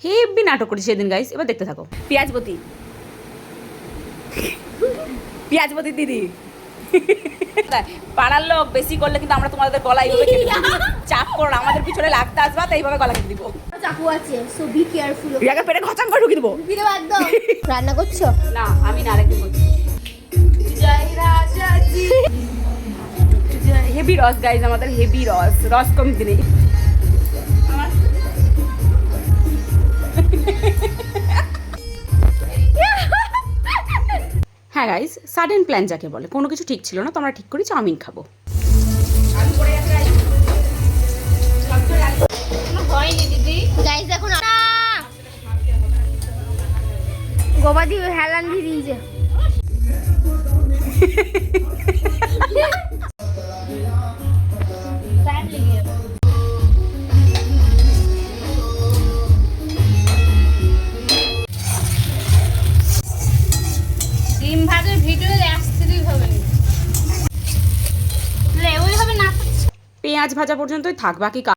Heavy নাটক করেছি সেদিন গাইস, এবার দেখতে থাকো। পেঁয়াজবতী পেঁয়াজবতী দিদি পাড়ার লোক বেশি করলে কিন্তু আমরা তোমাদের গলা এইভাবে কেটে দিব। চাপ করো না, আমাদের পিছনে লাগতে আসবা তো এইভাবে গলা কেটে দিব। চাকু আছে, সো বি কেয়ারফুল। রিয়াকে পেটে খচাং করে ঢুকিয়ে দেবো। ঢুকিয়ে দেবো একদম। রান্না করছো? না আমি না, আরেকদিন করছি। হেভি রস গাইজ, আমাদের হেভি রস, রস কম দিনে। হ্যাঁ গাইজ, সাডেন প্ল্যান যাকে বলে, কোনো কিছু ঠিক ছিল না তো আমরা ঠিক করি চাউমিন খাবো। হয়নি দিদি। গাইস এখন গবাদি হেলান দিয়ে দিয়েছে। ডিম ভাজের ভিডিও আসতেই হবে না, ওইভাবে না। পেঁয়াজ ভাজা পর্যন্তই থাক, বাকি